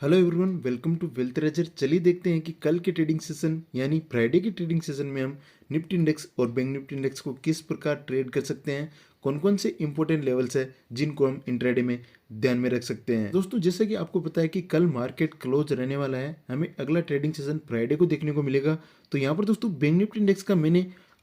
Hello everyone, welcome to wealth treasure. चलिए देखते हैं कि कल के ट्रेडिंग सेशन यानी फ्राइडे के ट्रेडिंग सेशन में हम निफ्टी इंडेक्स और बैंक निफ्टी इंडेक्स को किस प्रकार ट्रेड कर सकते हैं। कौन कौन से इंपॉर्टेंट लेवल्स है जिनको हम इंट्राडे में ध्यान में रख सकते हैं। दोस्तों, जैसे कि आपको पता है कि कल मार्केट क्लोज रहने वाला है, हमें अगला ट्रेडिंग सेशन फ्राइडे को देखने को मिलेगा। तो यहाँ पर दोस्तों बैंक निफ्टी इंडेक्स का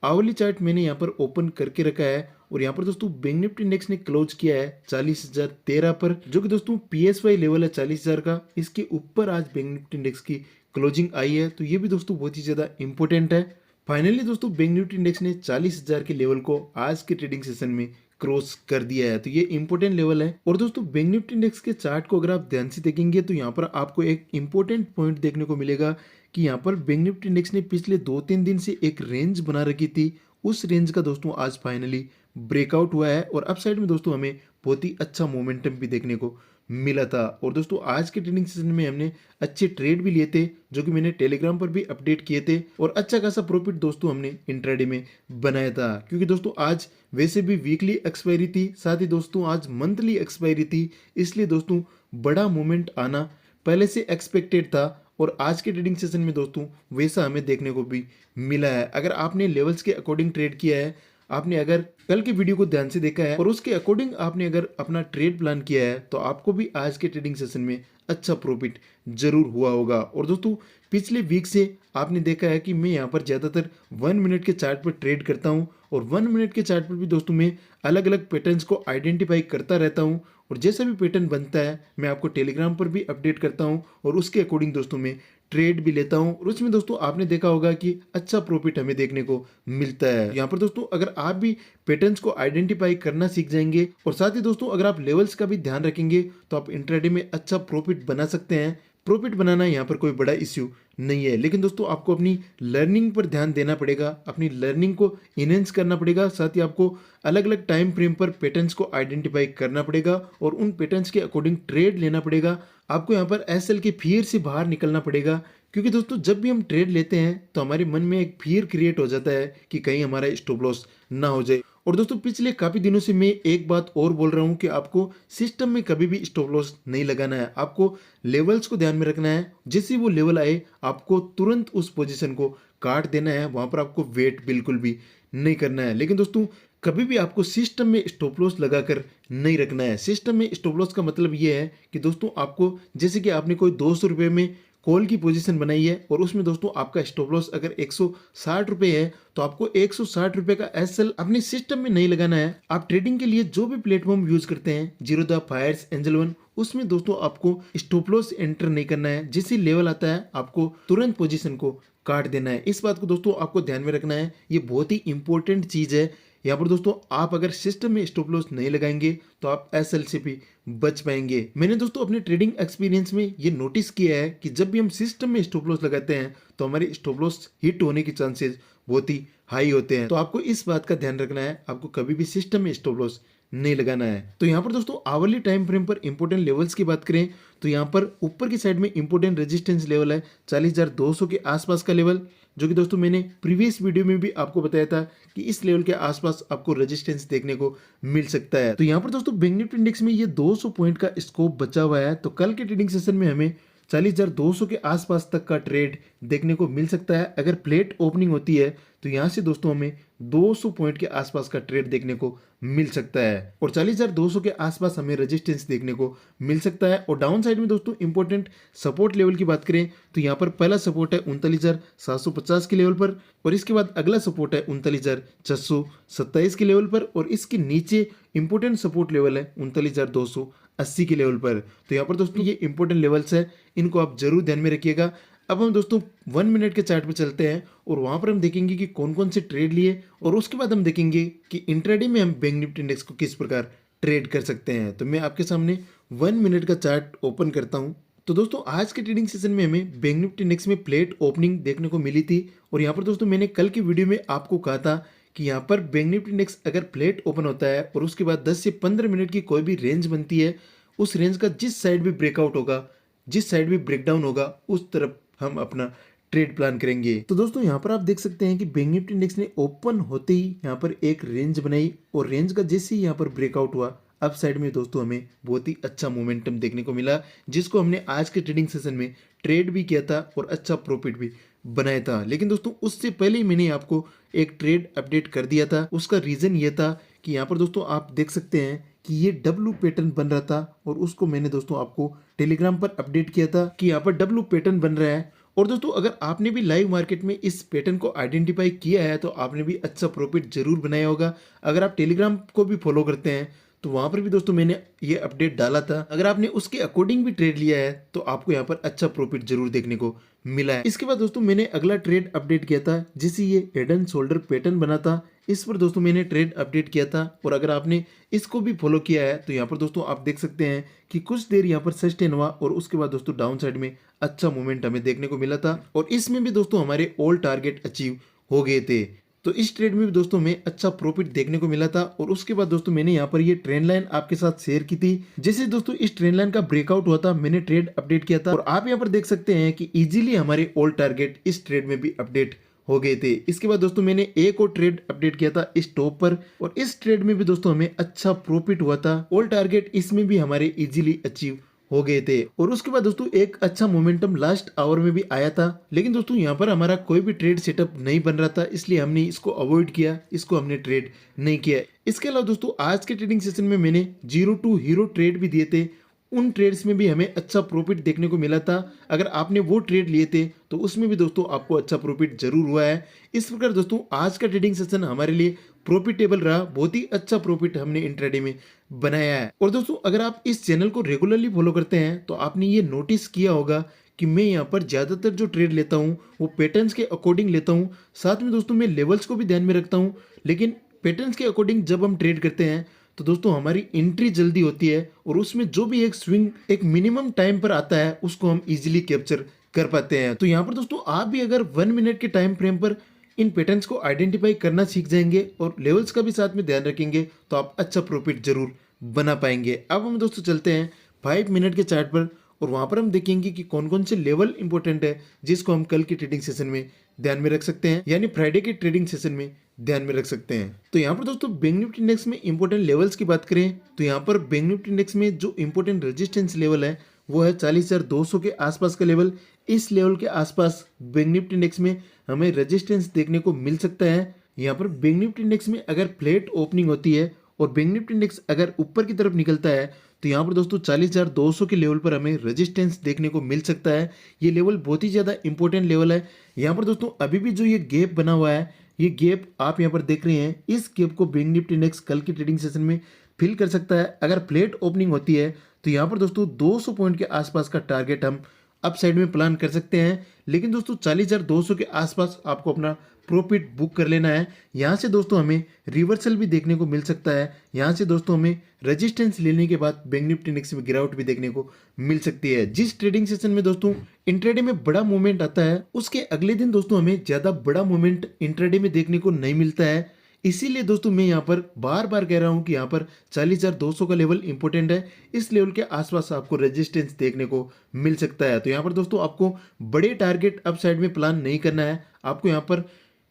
आवली चार्ट मैंने यहाँ पर ओपन करके रखा है और यहाँ पर दोस्तों बैंक निफ्टी इंडेक्स ने क्लोज किया है 40,013 पर, जो कि दोस्तों पीएसवाई लेवल है 40,000 का। इसके ऊपर आज बैंक निफ्टी इंडेक्स की क्लोजिंग आई है, तो ये भी दोस्तों बहुत ही ज्यादा इंपॉर्टेंट है। फाइनली दोस्तों बैंक निफ्टी इंडेक्स ने 40,000 के लेवल को आज के ट्रेडिंग सेशन में क्रॉस कर दिया है, तो ये इंपॉर्टेंट लेवल है। और दोस्तों बैंक निफ्टी इंडेक्स के चार्ट को अगर आप ध्यान से देखेंगे तो यहाँ पर आपको एक इंपॉर्टेंट पॉइंट देखने को मिलेगा कि यहाँ पर बैंक निफ्टी इंडेक्स ने पिछले 2-3 दिन से एक रेंज बना रखी थी। उस रेंज का दोस्तों आज फाइनली ब्रेकआउट हुआ है और अप साइड में दोस्तों हमें बहुत ही अच्छा मोमेंटम भी देखने को मिला था। और दोस्तों आज के ट्रेडिंग सेशन में हमने अच्छे ट्रेड भी लिए थे, जो कि मैंने टेलीग्राम पर भी अपडेट किए थे, और अच्छा खासा प्रॉफिट दोस्तों हमने इंट्राडे में बनाया था। क्योंकि दोस्तों आज वैसे भी वीकली एक्सपायरी थी, साथ ही दोस्तों आज मंथली एक्सपायरी थी, इसलिए दोस्तों बड़ा मूवमेंट आना पहले से एक्सपेक्टेड था और आज के ट्रेडिंग सेशन में दोस्तों वैसा हमें देखने को भी मिला है। अगर आपने लेवल्स के अकॉर्डिंग ट्रेड किया है, आपने अगर कल के वीडियो को ध्यान से देखा है और उसके अकॉर्डिंग आपने अगर अपना ट्रेड प्लान किया है, तो आपको भी आज के ट्रेडिंग सेशन में अच्छा प्रॉफिट जरूर हुआ होगा। और दोस्तों पिछले वीक से आपने देखा है कि मैं यहाँ पर ज़्यादातर 1 मिनट के चार्ट पर ट्रेड करता हूँ और 1 मिनट के चार्ट पर भी दोस्तों मैं अलग अलग पैटर्न्स को आइडेंटिफाई करता रहता हूँ और जैसा भी पैटर्न बनता है मैं आपको टेलीग्राम पर भी अपडेट करता हूँ और उसके अकॉर्डिंग दोस्तों मैं ट्रेड भी लेता हूं। और उसमें दोस्तों आपने देखा होगा कि अच्छा प्रॉफिट हमें देखने को मिलता है। यहाँ पर दोस्तों अगर आप भी पैटर्न्स को आइडेंटिफाई करना सीख जाएंगे और साथ ही दोस्तों अगर आप लेवल्स का भी ध्यान रखेंगे तो आप इंट्राडे में अच्छा प्रॉफिट बना सकते हैं। प्रॉफिट बनाना यहाँ पर कोई बड़ा इश्यू नहीं है, लेकिन दोस्तों आपको अपनी लर्निंग पर ध्यान देना पड़ेगा, अपनी लर्निंग को इनहेंस करना पड़ेगा। साथ ही आपको अलग अलग टाइम फ्रेम पर पैटर्न्स को आइडेंटिफाई करना पड़ेगा और उन पैटर्न्स के अकॉर्डिंग ट्रेड लेना पड़ेगा। आपको यहाँ पर एसएल के फियर से बाहर निकलना पड़ेगा, क्योंकि दोस्तों जब भी हम ट्रेड लेते हैं तो हमारे मन में एक फियर क्रिएट हो जाता है कि कहीं हमारा स्टॉप लॉस ना हो जाए। और दोस्तों पिछले काफी दिनों से मैं एक बात और बोल रहा हूं कि आपको सिस्टम में कभी भी स्टॉप लॉस नहीं लगाना है, आपको लेवल्स को ध्यान में रखना है। जैसे वो लेवल आए आपको तुरंत उस पोजीशन को काट देना है, वहां पर आपको वेट बिल्कुल भी नहीं करना है। लेकिन दोस्तों कभी भी आपको सिस्टम में स्टॉप लॉस लगाकर नहीं रखना है। सिस्टम में स्टॉप लॉस का मतलब ये है कि दोस्तों आपको, जैसे कि आपने कोई 200 रुपये में कॉल की पोजीशन बनाई है और उसमें दोस्तों आपका स्टॉप लॉस अगर 160 रुपये है, तो आपको 160 रुपये का एसएल अपने सिस्टम में नहीं लगाना है। आप ट्रेडिंग के लिए जो भी प्लेटफॉर्म यूज करते हैं, जीरोधा, फायर्स, एंजल वन, उसमें दोस्तों आपको स्टॉप लॉस एंटर नहीं करना है। जैसे लेवल आता है आपको तुरंत पोजीशन को काट देना है। इस बात को दोस्तों आपको ध्यान में रखना है, ये बहुत ही इंपॉर्टेंट चीज है। यहाँ पर दोस्तों आप अगर सिस्टम में स्टॉप लॉस नहीं लगाएंगे तो आप एसएल से भी बच पाएंगे। मैंने दोस्तों अपने ट्रेडिंग एक्सपीरियंस में ये नोटिस किया है कि जब भी हम सिस्टम में स्टॉप लॉस लगाते हैं तो हमारे स्टॉप लॉस हिट होने के चांसेस बहुत ही हाई होते हैं। तो आपको इस बात का ध्यान रखना है, आपको कभी भी सिस्टम में स्टॉप लॉस नहीं लगाना है। तो यहाँ पर दोस्तों आवरली टाइम फ्रेम पर इंपोर्टेंट लेवल्स की बात करें तो यहाँ पर ऊपर की साइड में इंपोर्टेंट रेजिस्टेंस लेवल है 40,200 के आसपास का लेवल, जो कि दोस्तों मैंने प्रीवियस वीडियो में भी आपको बताया था कि इस लेवल के आसपास आपको रेजिस्टेंस देखने को मिल सकता है। तो यहाँ पर दोस्तों बैंक निफ्टी इंडेक्स में ये 200 पॉइंट का स्कोप बचा हुआ है, तो कल के ट्रेडिंग सेशन में हमें 40,200 के आसपास तक का ट्रेड देखने को मिल सकता है। अगर प्लेट ओपनिंग होती है तो यहाँ से दोस्तों हमें 200 पॉइंट के आसपास का ट्रेड देखने को मिल सकता है और 40,200 के आसपास हमें रेजिस्टेंस देखने को मिल सकता है। और डाउन साइड में दोस्तों इंपॉर्टेंट सपोर्ट लेवल की बात करें तो यहाँ पर पहला सपोर्ट है 39,750 के लेवल पर और इसके बाद अगला सपोर्ट है 39,627 के लेवल पर और इसके नीचे इंपॉर्टेंट सपोर्ट लेवल है 39,280 के लेवल पर। तो यहाँ पर दोस्तों ये इंपॉर्टेंट लेवल्स है, इनको आप जरूर ध्यान में रखिएगा। अब हम दोस्तों 1 मिनट के चार्ट पे चलते हैं और वहां पर हम देखेंगे कि कौन कौन से ट्रेड लिए और उसके बाद हम देखेंगे कि इंट्राडे में हम बैंक निफ्टी इंडेक्स को किस प्रकार ट्रेड कर सकते हैं। तो मैं आपके सामने 1 मिनट का चार्ट ओपन करता हूं। तो दोस्तों आज के ट्रेडिंग सेशन में हमें बैंक निफ्टी इंडेक्स में प्लेट ओपनिंग देखने को मिली थी और यहाँ पर दोस्तों मैंने कल की वीडियो में आपको कहा था कि यहाँ पर बैंक निफ्टी इंडेक्स अगर प्लेट ओपन होता है और उसके बाद 10 से 15 मिनट की कोई भी रेंज बनती है, उस रेंज का जिस साइड भी ब्रेकआउट होगा, जिस साइड भी ब्रेकडाउन होगा, उस तरफ हम अपना ट्रेड प्लान करेंगे। तो दोस्तों यहाँ पर आप देख सकते हैं कि बैंक निफ्टी इंडेक्स ने ओपन होते ही यहाँ पर एक रेंज बनाई और रेंज का जैसे ही यहाँ पर ब्रेकआउट हुआ, अप साइड में दोस्तों हमें बहुत ही अच्छा मोमेंटम देखने को मिला, जिसको हमने आज के ट्रेडिंग सेशन में ट्रेड भी किया था और अच्छा प्रॉफिट भी बनाया था। लेकिन दोस्तों उससे पहले ही मैंने आपको एक ट्रेड अपडेट कर दिया था। उसका रीज़न ये था कि यहाँ पर दोस्तों आप देख सकते हैं कि ये डब्लू पैटर्न बन रहा था, और उसको मैंने दोस्तों आपको टेलीग्राम पर अपडेट किया था कि यहाँ पर डब्लू पैटर्न बन रहा है। और दोस्तों अगर आपने भी लाइव मार्केट में इस पैटर्न को आइडेंटिफाई किया है तो आपने भी अच्छा प्रॉफिट जरूर बनाया होगा। अगर आप टेलीग्राम को भी फॉलो करते हैं तो वहां पर भी दोस्तों मैंने ये अपडेट डाला था। अगर आपने उसके अकॉर्डिंग भी ट्रेड लिया है तो आपको यहाँ पर अच्छा प्रॉफिट जरूर देखने को मिला है। इसके बाद दोस्तों मैंने अगला ट्रेड अपडेट किया था जिसे ये हेड एंड शोल्डर पैटर्न बना था। इस पर दोस्तों मैंने ट्रेड अपडेट किया था, और अगर आपने इसको भी फॉलो किया है तो यहाँ पर दोस्तों आप देख सकते हैं कि कुछ देर यहाँ पर सस्टेन हुआ और उसके बाद दोस्तों डाउन साइड में अच्छा मूवमेंट हमें देखने को मिला था, और इसमें भी दोस्तों हमारे ऑल टारगेट अचीव हो गए थे। तो इस ट्रेड में भी दोस्तों हमें अच्छा प्रॉफिट देखने को मिला था। और उसके बाद दोस्तों मैंने यहाँ पर ये ट्रेंड लाइन आपके साथ शेयर की थी। जैसे दोस्तों इस ट्रेंड लाइन का ब्रेकआउट हुआ था मैंने ट्रेड अपडेट किया था, और आप यहाँ पर देख सकते हैं कि इजीली हमारे ऑल टारगेट इस ट्रेड में भी अपडेट हो गए थे। इसके बाद दोस्तों मैंने एक और ट्रेड अपडेट किया था इस टॉप पर, और इस ट्रेड में भी दोस्तों हमें अच्छा प्रॉफिट हुआ था। ऑल टारगेट इसमें भी हमारे इजीली अचीव हो गए थे। और उसके बाद दोस्तों एक अच्छा मोमेंटम लास्ट आवर में भी आया था, लेकिन दोस्तों यहाँ पर हमारा कोई भी ट्रेड सेटअप नहीं बन रहा था, इसलिए हमने इसको अवॉइड किया, इसको हमने ट्रेड नहीं किया। इसके अलावा दोस्तों आज के ट्रेडिंग सेशन में मैंने 0 to हीरो ट्रेड भी दिए थे। उन ट्रेड्स में भी हमें अच्छा प्रॉफिट देखने को मिला था। अगर आपने वो ट्रेड लिए थे तो उसमें भी दोस्तों आपको अच्छा प्रॉफिट जरूर हुआ है। इस प्रकार दोस्तों आज का ट्रेडिंग सेशन हमारे लिए प्रॉफिटेबल रहा, बहुत ही अच्छा प्रॉफिट हमने इंट्राडे में बनाया है। और दोस्तों अगर आप इस चैनल को रेगुलरली फॉलो करते हैं तो आपने ये नोटिस किया होगा कि मैं यहाँ पर ज़्यादातर जो ट्रेड लेता हूँ वो पैटर्न्स के अकॉर्डिंग लेता हूँ। साथ में दोस्तों मैं लेवल्स को भी ध्यान में रखता हूँ, लेकिन पैटर्न्स के अकॉर्डिंग जब हम ट्रेड करते हैं तो दोस्तों हमारी एंट्री जल्दी होती है, और उसमें जो भी एक स्विंग एक मिनिमम टाइम पर आता है उसको हम इजीली कैप्चर कर पाते हैं। तो यहाँ पर दोस्तों आप भी अगर 1 मिनट के टाइम फ्रेम पर इन पैटर्न्स को आइडेंटिफाई करना सीख जाएंगे और लेवल्स का भी साथ में ध्यान रखेंगे तो आप अच्छा प्रॉफिट जरूर बना पाएंगे। अब हम दोस्तों चलते हैं 5 मिनट के चार्ट पर, और वहां पर हम देखेंगे कि कौन कौन से लेवल इंपॉर्टेंट है जिसको हम कल की ट्रेडिंग सेशन में ध्यान में रख सकते हैं, यानी फ्राइडे के ट्रेडिंग सेशन में ध्यान में रख सकते हैं। तो यहाँ पर दोस्तों बैंक निफ्टी इंडेक्स में इंपॉर्टेंट लेवल्स की बात करें तो यहाँ पर बैंक निफ्टी इंडेक्स में जो इंपॉर्टेंट रेजिस्टेंस लेवल है वो है 40,200 के आसपास का लेवल। इस लेवल के आसपास बैंक निफ्टी इंडेक्स में हमें रेजिस्टेंस देखने को मिल सकता है। यहाँ पर बैंक निफ्टी इंडेक्स में अगर फ्लैट ओपनिंग होती है और बैंक निफ्टी इंडेक्स अगर ऊपर की तरफ निकलता है तो यहाँ पर दोस्तों 40,200 के लेवल पर हमें रेजिस्टेंस देखने को मिल सकता है। ये लेवल बहुत ही ज़्यादा इंपॉर्टेंट लेवल है। यहाँ पर दोस्तों अभी भी जो ये गैप बना हुआ है, ये गैप आप यहाँ पर देख रहे हैं, इस गैप को बैंक निफ्टी इंडेक्स कल की ट्रेडिंग सेशन में फिल कर सकता है। अगर फ्लैट ओपनिंग होती है तो यहाँ पर दोस्तों 200 पॉइंट के आसपास का टारगेट हम अप साइड में प्लान कर सकते हैं। लेकिन दोस्तों 40,200 के आसपास आपको अपना प्रॉफिट बुक कर लेना है। यहाँ से दोस्तों हमें रिवर्सल भी देखने को मिल सकता है। यहाँ से दोस्तों हमें रेजिस्टेंस लेने के बाद बैंक निफ्टी इंडेक्स में गिरावट भी देखने को मिल सकती है। जिस ट्रेडिंग सेशन में दोस्तों इंट्राडे में बड़ा मूवमेंट आता है उसके अगले दिन दोस्तों हमें ज्यादा बड़ा मूवमेंट इंट्राडे में देखने को नहीं मिलता है। इसीलिए दोस्तों मैं यहाँ पर बार बार कह रहा हूँ कि यहाँ पर 40,200 का लेवल इंपॉर्टेंट है। इस लेवल के आसपास आपको रेजिस्टेंस देखने को मिल सकता है। तो यहाँ पर दोस्तों आपको बड़े टारगेट अप साइड में प्लान नहीं करना है। आपको यहाँ पर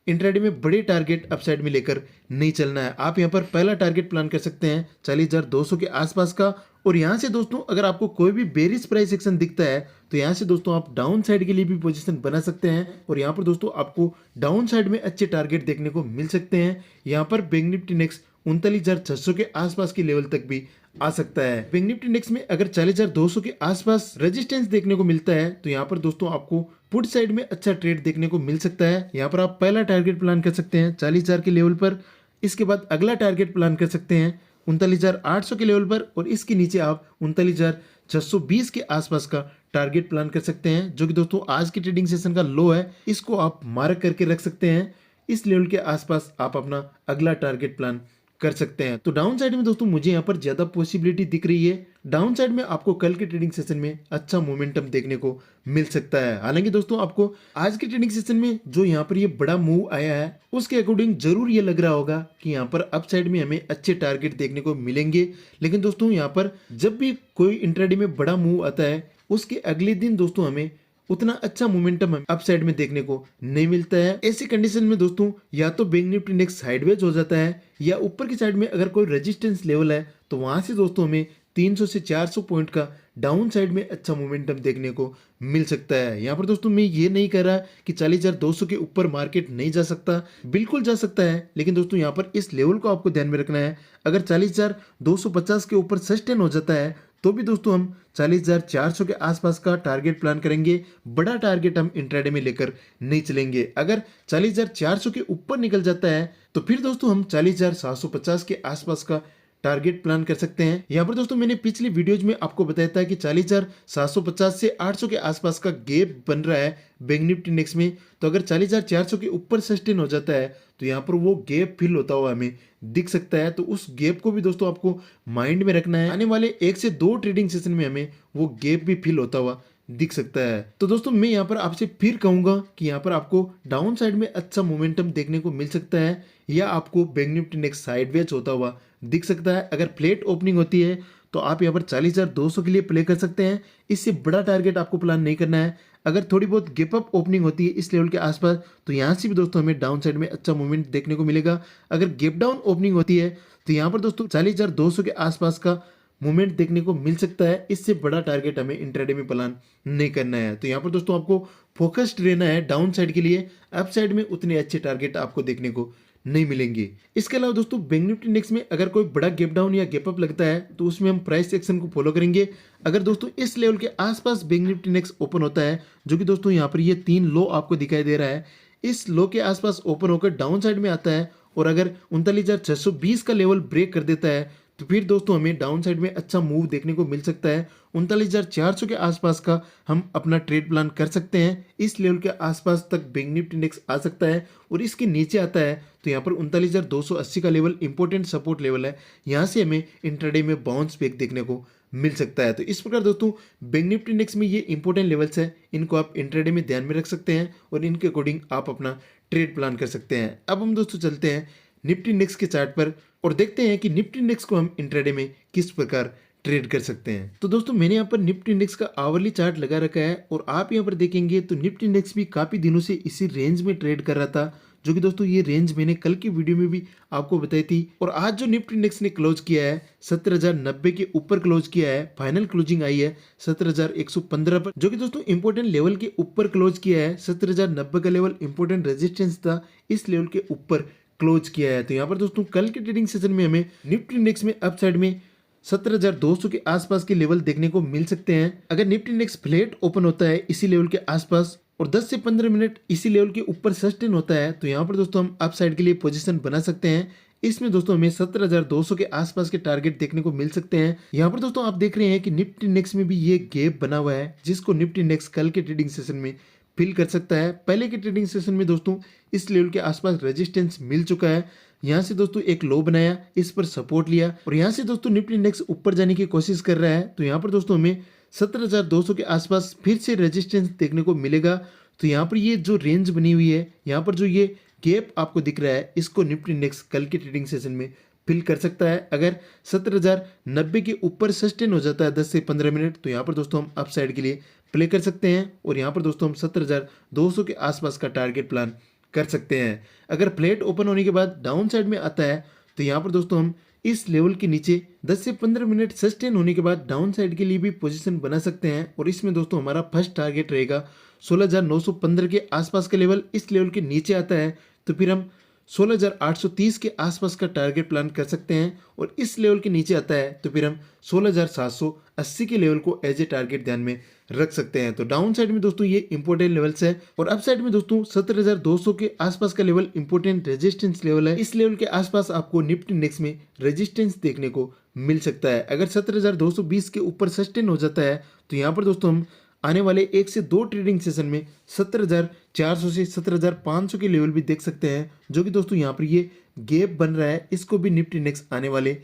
इंट्राडे में बड़े टारगेट अप साइड में लेकर नहीं चलना है। आप यहाँ पर पहला टारगेट प्लान कर सकते हैं 40,200 के आसपास का। और यहाँ से दोस्तों अगर आपको कोई भी बेरिश प्राइस एक्शन दिखता है तो यहाँ से दोस्तों आप डाउन साइड के लिए भी पोजीशन बना सकते हैं। और यहाँ पर दोस्तों आपको डाउन साइड में अच्छे टारगेट देखने को मिल सकते हैं। यहाँ पर बैंक निफ्टी इंडेक्स 39,600 के आसपास के लेवल तक भी आ सकता है। बैंक निफ्टी इंडेक्स में अगर 40,200 के आसपास रेजिस्टेंस देखने को मिलता है तो यहाँ पर दोस्तों आपको पुट साइड में अच्छा ट्रेड देखने को मिल सकता है। यहाँ पर आप पहला टारगेट प्लान कर सकते हैं 40,000 के लेवल पर। इसके बाद अगला टारगेट प्लान कर सकते हैं 39,800 के लेवल पर, और इसके नीचे आप 39,620 के आसपास का टारगेट प्लान कर सकते हैं, जो कि दोस्तों आज की ट्रेडिंग सेशन का लो है। इसको आप मार्क करके रख सकते हैं। इस लेवल के आसपास आप अपना अगला टारगेट प्लान कर सकते हैं। तो डाउन साइड में दोस्तों मुझे यहाँ पर ज्यादा पॉसिबिलिटी दिख रही है। डाउन साइड में आपको कल के ट्रेडिंग सेशन में अच्छा मोमेंटम देखने को मिल सकता है। हालांकि दोस्तों आपको आज के ट्रेडिंग सेशन में जो यहाँ पर ये बड़ा मूव आया है उसके अकॉर्डिंग जरूर ये लग रहा होगा कि यहाँ पर अप साइड में हमें अच्छे टारगेट देखने को मिलेंगे। लेकिन दोस्तों यहाँ पर जब भी कोई इंट्राडे में बड़ा मूव आता है उसके अगले दिन दोस्तों हमें उतना अच्छा मोमेंटम अप साइड में देखने को नहीं मिलता है। ऐसी कंडीशन में दोस्तों या तो बैंक निफ्टी इंडेक्स साइडवेज हो जाता है, या ऊपर की साइड में अगर कोई रेजिस्टेंस लेवल है तो वहां से दोस्तों हमें 300 से 400 पॉइंट का डाउन साइड में अच्छा मोमेंटम देखने को मिल सकता है। यहाँ पर दोस्तों मैं ये नहीं कह रहा कि 40,200 के ऊपर मार्केट नहीं जा सकता, बिल्कुल जा सकता है, लेकिन दोस्तों यहाँ पर इस लेवल को आपको ध्यान में रखना है। अगर 40,250 के ऊपर सस्टेन हो जाता है तो भी दोस्तों हम 40,400 के आसपास का टारगेट प्लान करेंगे। बड़ा टारगेट हम इंट्राडे में लेकर नहीं चलेंगे। अगर 40,400 के ऊपर निकल जाता है तो फिर दोस्तों हम 40,750 के आसपास का टारगेट प्लान कर सकते हैं। यहाँ पर दोस्तों मैंने पिछली वीडियोज में आपको बताया था कि 40,750 से 800 के आसपास का गैप बन रहा है बैंक निफ्टी इंडेक्स में। तो अगर 40,400 के ऊपर सस्टेन हो जाता है तो यहाँ पर वो गैप फिल होता हुआ हमें दिख सकता है। तो उस गैप को भी दोस्तों आपको माइंड में रखना है। आने वाले 1 से 2 ट्रेडिंग सेशन में हमें वो गैप भी फिल होता हुआ दिख सकता है। तो दोस्तों मैं यहाँ पर आपसे फिर कहूंगा कि यहाँ पर आपको डाउन साइड में अच्छा मोमेंटम देखने को मिल सकता है या आपको बैंक निफ्टी इंडेक्स साइडवेज होता हुआ दिख सकता है। अगर फ्लैट ओपनिंग होती है तो आप यहाँ पर 40,200 के लिए प्ले कर सकते हैं। इससे बड़ा टारगेट आपको प्लान नहीं करना है। अगर थोड़ी बहुत गैप अप ओपनिंग होती है इस लेवल के आसपास तो यहाँ से भी दोस्तों हमें डाउन साइड में अच्छा मूवमेंट देखने को मिलेगा। अगर गैप डाउन ओपनिंग होती है तो यहाँ पर दोस्तों 40,200 के आसपास का मूवमेंट देखने को मिल सकता है। इससे बड़ा टारगेट हमें इंट्राडे में प्लान नहीं करना है। तो यहाँ पर दोस्तों आपको फोकस्ड रहना है डाउन साइड के लिए। अप साइड में उतने अच्छे टारगेट आपको देखने को नहीं मिलेंगे। इसके अलावा दोस्तों बैंक निफ्टी इंडेक्स में अगर कोई बड़ा गैप डाउन या गैप अप लगता है तो उसमें हम प्राइस एक्शन को फॉलो करेंगे। अगर दोस्तों इस लेवल के आसपास बैंक निफ्टी इंडेक्स ओपन होता है, जो कि दोस्तों यहाँ पर ये 3 लो आपको दिखाई दे रहा है, इस लो के आसपास ओपन होकर डाउन साइड में आता है और अगर 39,620 का लेवल ब्रेक कर देता है तो फिर दोस्तों हमें डाउन साइड में अच्छा मूव देखने को मिल सकता है। 39,400 के आसपास का हम अपना ट्रेड प्लान कर सकते हैं। इस लेवल के आसपास तक बैंक निफ्टी इंडेक्स आ सकता है और इसके नीचे आता है तो यहाँ पर 39,280 का लेवल इंपॉर्टेंट सपोर्ट लेवल है। यहाँ से हमें इंट्राडे में बाउंस बैक देखने को मिल सकता है। तो इस प्रकार दोस्तों बैंक निफ्टी इंडेक्स में ये इंपॉर्टेंट लेवल्स है, इनको आप इंट्राडे में ध्यान में रख सकते हैं और इनके अकॉर्डिंग आप अपना ट्रेड प्लान कर सकते हैं। अब हम दोस्तों चलते हैं निफ्टी इंडेक्स के चार्ट पर और देखते हैं कि निफ्टी इंडेक्स को हम इंट्राडे में किस प्रकार ट्रेड कर सकते हैं। तो दोस्तों मैंने यहाँ पर निफ्टी इंडेक्स का आवरली चार्ट लगा रखा है और आप यहाँ पर देखेंगे तो निफ्टी इंडेक्स भी काफी दिनों से इसी रेंज में ट्रेड कर रहा था, जो कि दोस्तों ये रेंज मैंने कल की वीडियो में भी आपको बताई थी। और आज जो निफ्टी इंडेक्स ने क्लोज किया है 70,090 के ऊपर क्लोज किया है। फाइनल क्लोजिंग आई है 70,115 पर, जो कि दोस्तों इंपॉर्टेंट लेवल के ऊपर क्लोज किया है। 70,090 का लेवल इंपॉर्टेंट रेजिस्टेंस था, इस लेवल के ऊपर क्लोज किया है। तो यहाँ पर दोस्तों कल के ट्रेडिंग सेशन में हमें निफ्टी इंडेक्स में अप साइड में 70,200 के आसपास के लेवल देखने को मिल सकते हैं। अगर निफ्टी इंडेक्स फ्लैट ओपन होता है इसी लेवल के आसपास और 10 से 15 मिनट इसी लेवल के ऊपर सस्टेन होता है तो यहाँ पर दोस्तों हम अप साइड के लिए पोजीशन बना सकते हैं। इसमें दोस्तों हमें 70,200 के आसपास के टारगेट देखने को मिल सकते हैं। यहाँ पर दोस्तों आप देख रहे हैं कि निफ्टी इंडेक्स में भी ये गैप बना हुआ है, जिसको निफ्टी इंडेक्स कल के ट्रेडिंग सेशन में फिल कर सकता है। पहले के ट्रेडिंग सेशन में दोस्तों इस लेवल के आसपास रेजिस्टेंस मिल चुका है। यहाँ से दोस्तों एक लो बनाया, इस पर सपोर्ट लिया और यहाँ से दोस्तों निफ्टी इंडेक्स ऊपर जाने की कोशिश कर रहा है। तो यहाँ पर दोस्तों हमें 70,200 के आसपास फिर से रेजिस्टेंस देखने को मिलेगा। तो यहाँ पर ये जो रेंज बनी हुई है, यहाँ पर जो ये गैप आपको दिख रहा है, इसको निफ्टी इंडेक्स कल के ट्रेडिंग सेशन में फिल कर सकता है। अगर 70,090 के ऊपर सस्टेन हो जाता है 10 से 15 मिनट तो यहाँ पर दोस्तों हम अप साइड के लिए प्ले कर सकते हैं और यहाँ पर दोस्तों हम 70,200 के आसपास का टारगेट प्लान कर सकते हैं। अगर फ्लैट ओपन होने के बाद डाउन साइड में आता है तो यहाँ पर दोस्तों हम इस लेवल के नीचे 10 से 15 मिनट सस्टेन होने के बाद डाउन साइड के लिए भी पोजीशन बना सकते हैं और इसमें दोस्तों हमारा फर्स्ट टारगेट रहेगा 16,915 के आसपास का लेवल। इस लेवल के नीचे आता है तो फिर हम 16,830 के आसपास का टारगेट प्लान कर सकते हैं और इस लेवल के नीचे आता है तो फिर हम 16,780 के लेवल को एज ए टारगेट ध्यान में रख सकते हैं। तो डाउन साइड में दोस्तों ये इंपॉर्टेंट लेवल्स है और अप साइड में दोस्तों 70,200 के आसपास का लेवल इंपॉर्टेंट रेजिस्टेंस लेवल है। इस लेवल के आसपास आपको निफ्टी इंडेक्स में रेजिस्टेंस देखने को मिल सकता है। अगर 70,220 के ऊपर सस्टेन हो जाता है तो यहाँ पर दोस्तों हम आने वाले 1 से 2 ट्रेडिंग सेशन में 70,400 से 70,500 के लेवल भी देख सकते हैं, जो कि दोस्तों यहाँ पर ये गैप बन रहा है, इसको भी निफ्टी इंडेक्स आने वाले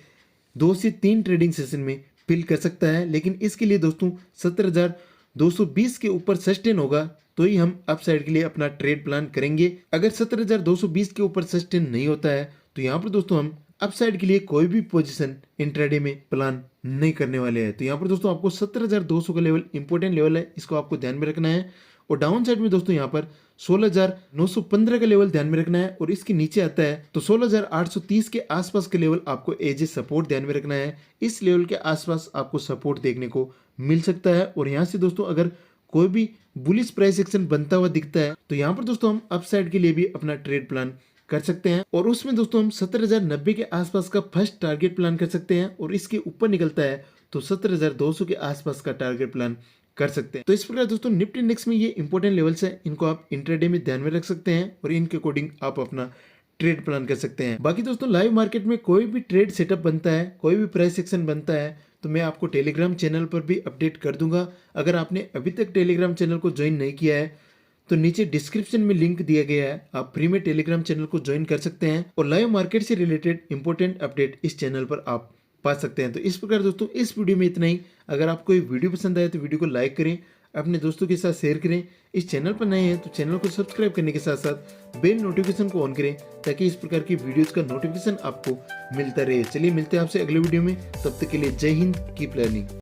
2 से 3 ट्रेडिंग सेशन में फिल कर सकता है। लेकिन इसके लिए दोस्तों 70,220 के ऊपर सस्टेन होगा तो ही हम अप साइड के लिए अपना ट्रेड प्लान करेंगे। अगर 70,220 के ऊपर सस्टेन नहीं होता है तो यहाँ पर दोस्तों हम अप साइड के लिए कोई भी पोजीशन इंट्राडे में प्लान नहीं करने वाले हैं। तो यहाँ पर दोस्तों आपको 70,200 का लेवल इंपॉर्टेंट लेवल है, इसको आपको ध्यान में रखना है। और डाउन साइड में दोस्तों यहाँ पर 16,915 का लेवल ध्यान में रखना है और इसके नीचे आता है तो 16,830 के आसपास का लेवल आपको एज ए सपोर्ट ध्यान में रखना है। इस लेवल के आसपास आपको सपोर्ट देखने को मिल सकता है और यहाँ से दोस्तों अगर कोई भी बुलिश प्राइस एक्शन बनता हुआ दिखता है तो यहाँ पर दोस्तों हम अपसाइड के लिए भी अपना ट्रेड प्लान कर सकते हैं और उसमें दोस्तों हम 17,090 के आसपास का फर्स्ट टारगेट प्लान कर सकते हैं और इसके ऊपर निकलता है तो 17,200 के आसपास का टारगेट प्लान कर सकते हैं। तो इस प्रकार दोस्तों निफ्टी इंडेक्स में ये इंपॉर्टेंट लेवल्स है, इनको आप इंट्राडे में ध्यान में रख सकते हैं और इनके अकॉर्डिंग आप अपना ट्रेड प्लान कर सकते हैं। बाकी दोस्तों लाइव मार्केट में कोई भी ट्रेड सेटअप बनता है, कोई भी प्राइस एक्शन बनता है तो मैं आपको टेलीग्राम चैनल पर भी अपडेट कर दूंगा। अगर आपने अभी तक टेलीग्राम चैनल को ज्वाइन नहीं किया है तो नीचे डिस्क्रिप्शन में लिंक दिया गया है, आप फ्री में टेलीग्राम चैनल को ज्वाइन कर सकते हैं और लाइव मार्केट से रिलेटेड इंपॉर्टेंट अपडेट इस चैनल पर आप पा सकते हैं। तो इस प्रकार दोस्तों इस वीडियो में इतना ही। अगर आपको ये वीडियो पसंद आए तो वीडियो को लाइक करें, अपने दोस्तों के साथ शेयर करें। इस चैनल पर नए हैं तो चैनल को सब्सक्राइब करने के साथ साथ बेल नोटिफिकेशन को ऑन करें ताकि इस प्रकार की वीडियोस का नोटिफिकेशन आपको मिलता रहे। चलिए मिलते हैं आपसे अगले वीडियो में, तब तक के लिए जय हिंद, कीप लर्निंग।